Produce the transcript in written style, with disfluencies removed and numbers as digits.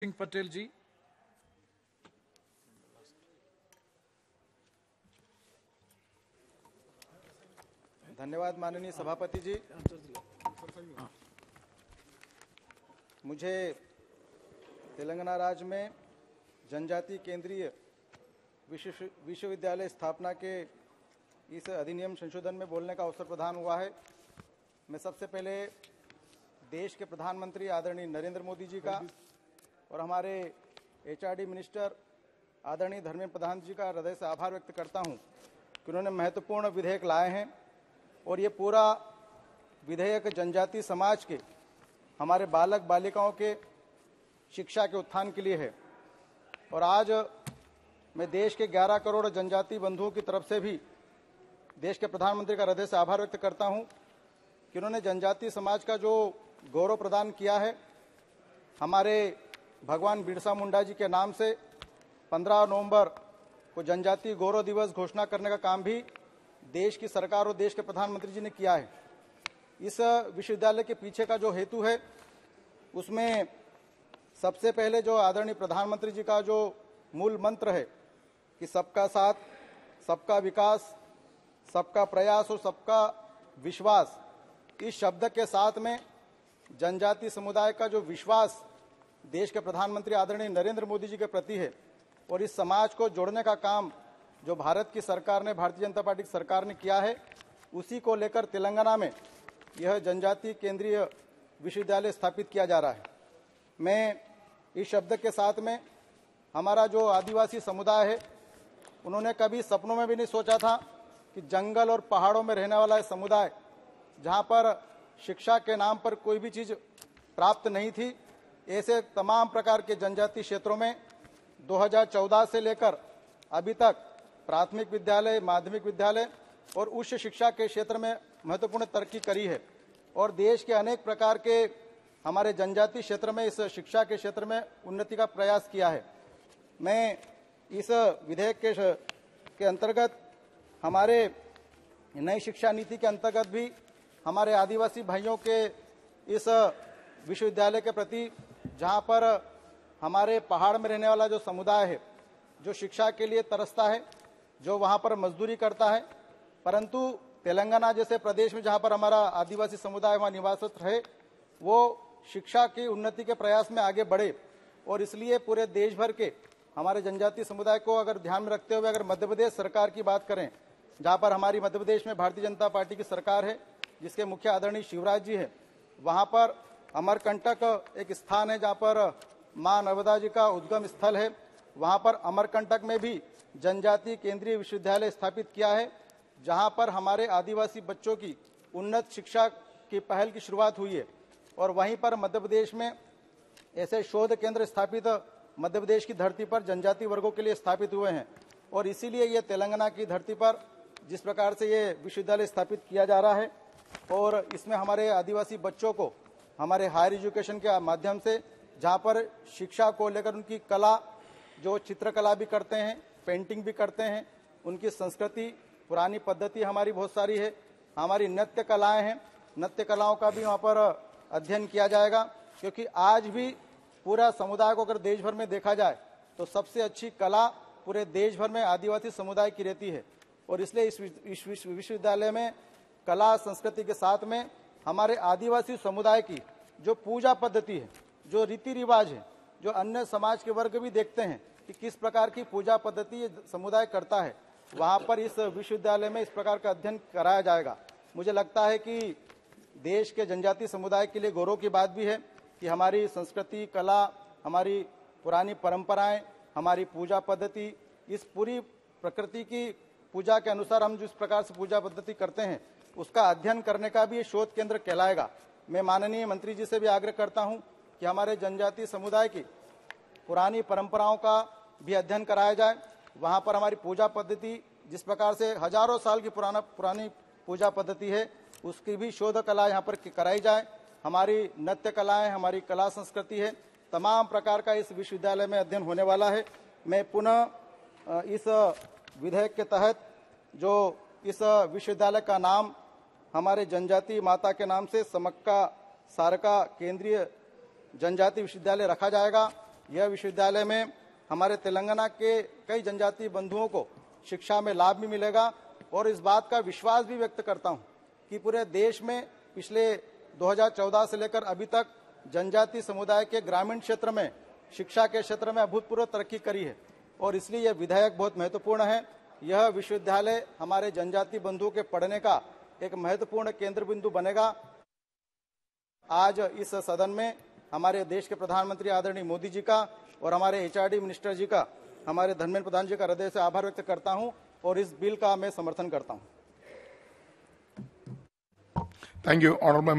सिंह पटेल जी। धन्यवाद माननीय सभापति जी। मुझे तेलंगाना राज्य में जनजाति केंद्रीय विश्वविद्यालय स्थापना के इस अधिनियम संशोधन में बोलने का अवसर प्रदान हुआ है। मैं सबसे पहले देश के प्रधानमंत्री आदरणीय नरेंद्र मोदी जी का और हमारे एचआरडी मिनिस्टर आदरणीय धर्मेंद्र प्रधान जी का हृदय से आभार व्यक्त करता हूं कि उन्होंने महत्वपूर्ण विधेयक लाए हैं और ये पूरा विधेयक जनजाति समाज के हमारे बालक बालिकाओं के शिक्षा के उत्थान के लिए है। और आज मैं देश के 11 करोड़ जनजाति बंधुओं की तरफ से भी देश के प्रधानमंत्री का हृदय से आभार व्यक्त करता हूं कि उन्होंने जनजाति समाज का जो गौरव प्रदान किया है। हमारे भगवान बिरसा मुंडा जी के नाम से 15 नवंबर को जनजाति गौरव दिवस घोषणा करने का काम भी देश की सरकार और देश के प्रधानमंत्री जी ने किया है। इस विश्वविद्यालय के पीछे का जो हेतु है उसमें सबसे पहले जो आदरणीय प्रधानमंत्री जी का जो मूल मंत्र है कि सबका साथ, सबका विकास, सबका प्रयास और सबका विश्वास, इस शब्द के साथ में जनजाति समुदाय का जो विश्वास देश के प्रधानमंत्री आदरणीय नरेंद्र मोदी जी के प्रति है और इस समाज को जोड़ने का काम जो भारत की सरकार ने, भारतीय जनता पार्टी की सरकार ने किया है, उसी को लेकर तेलंगाना में यह जनजाति केंद्रीय विश्वविद्यालय स्थापित किया जा रहा है। मैं इस शब्द के साथ में हमारा जो आदिवासी समुदाय है, उन्होंने कभी सपनों में भी नहीं सोचा था कि जंगल और पहाड़ों में रहने वाला समुदाय, जहां पर शिक्षा के नाम पर कोई भी चीज प्राप्त नहीं थी, ऐसे तमाम प्रकार के जनजाति क्षेत्रों में 2014 से लेकर अभी तक प्राथमिक विद्यालय, माध्यमिक विद्यालय और उच्च शिक्षा के क्षेत्र में महत्वपूर्ण तरक्की करी है। और देश के अनेक प्रकार के हमारे जनजाति क्षेत्र में इस शिक्षा के क्षेत्र में उन्नति का प्रयास किया है। मैं इस विधेयक के अंतर्गत हमारे नई शिक्षा नीति के अंतर्गत भी हमारे आदिवासी भाइयों के इस विश्वविद्यालय के प्रति, जहां पर हमारे पहाड़ में रहने वाला जो समुदाय है, जो शिक्षा के लिए तरसता है, जो वहां पर मजदूरी करता है, परंतु तेलंगाना जैसे प्रदेश में जहां पर हमारा आदिवासी समुदाय वहां निवासरत रहे, वो शिक्षा की उन्नति के प्रयास में आगे बढ़े। और इसलिए पूरे देश भर के हमारे जनजाति समुदाय को अगर ध्यान में रखते हुए अगर मध्य प्रदेश सरकार की बात करें, जहां पर हमारी मध्य प्रदेश में भारतीय जनता पार्टी की सरकार है, जिसके मुख्य आदरणीय शिवराज जी है, वहां पर अमरकंटक एक स्थान है जहां पर मां नर्मदा जी का उद्गम स्थल है। वहां पर अमरकंटक में भी जनजाति केंद्रीय विश्वविद्यालय स्थापित किया है, जहां पर हमारे आदिवासी बच्चों की उन्नत शिक्षा की पहल की शुरुआत हुई है। और वहीं पर मध्य प्रदेश में ऐसे शोध केंद्र स्थापित मध्य प्रदेश की धरती पर जनजाति वर्गों के लिए स्थापित हुए हैं। और इसीलिए ये तेलंगाना की धरती पर जिस प्रकार से ये विश्वविद्यालय स्थापित किया जा रहा है और इसमें हमारे आदिवासी बच्चों को हमारे हायर एजुकेशन के माध्यम से, जहां पर शिक्षा को लेकर उनकी कला, जो चित्रकला भी करते हैं, पेंटिंग भी करते हैं, उनकी संस्कृति, पुरानी पद्धति हमारी बहुत सारी है, हमारी नृत्य कलाएं हैं, नृत्य कलाओं का भी वहां पर अध्ययन किया जाएगा। क्योंकि आज भी पूरा समुदाय को अगर देश भर में देखा जाए तो सबसे अच्छी कला पूरे देश भर में आदिवासी समुदाय की रहती है। और इसलिए इस विश्वविद्यालय में कला संस्कृति के साथ में हमारे आदिवासी समुदाय की जो पूजा पद्धति है, जो रीति रिवाज है, जो अन्य समाज के वर्ग भी देखते हैं कि किस प्रकार की पूजा पद्धति समुदाय करता है, वहां पर इस विश्वविद्यालय में इस प्रकार का अध्ययन कराया जाएगा। मुझे लगता है कि देश के जनजाति समुदाय के लिए गौरव की बात भी है कि हमारी संस्कृति, कला, हमारी पुरानी परंपराएं, हमारी पूजा पद्धति, इस पूरी प्रकृति की पूजा के अनुसार हम जिस प्रकार से पूजा पद्धति करते हैं, उसका अध्ययन करने का भी ये शोध केंद्र कहलाएगा। मैं माननीय मंत्री जी से भी आग्रह करता हूं कि हमारे जनजाति समुदाय की पुरानी परंपराओं का भी अध्ययन कराया जाए। वहां पर हमारी पूजा पद्धति, जिस प्रकार से हजारों साल की पुरानी पूजा पद्धति है, उसकी भी शोध कला यहाँ पर कराई जाए। हमारी नृत्य कलाएं, हमारी कला संस्कृति है, तमाम प्रकार का इस विश्वविद्यालय में अध्ययन होने वाला है। मैं पुनः इस विधेयक के तहत जो इस विश्वविद्यालय का नाम हमारे जनजाति माता के नाम से समक्का सारका केंद्रीय जनजाति विश्वविद्यालय रखा जाएगा। यह विश्वविद्यालय में हमारे तेलंगाना के कई जनजातीय बंधुओं को शिक्षा में लाभ भी मिलेगा और इस बात का विश्वास भी व्यक्त करता हूं कि पूरे देश में पिछले 2014 से लेकर अभी तक जनजातीय समुदाय के ग्रामीण क्षेत्र में शिक्षा के क्षेत्र में अभूतपूर्व तरक्की करी है और इसलिए यह विधेयक बहुत महत्वपूर्ण है। यह विश्वविद्यालय हमारे जनजातीय बंधुओं के पढ़ने का एक महत्वपूर्ण केंद्र बिंदु बनेगा। आज इस सदन में हमारे देश के प्रधानमंत्री आदरणीय मोदी जी का और हमारे एचआरडी मिनिस्टर जी का, हमारे धर्मेंद्र प्रधान जी का हृदय से आभार व्यक्त करता हूं और इस बिल का मैं समर्थन करता हूं। Thank you honourable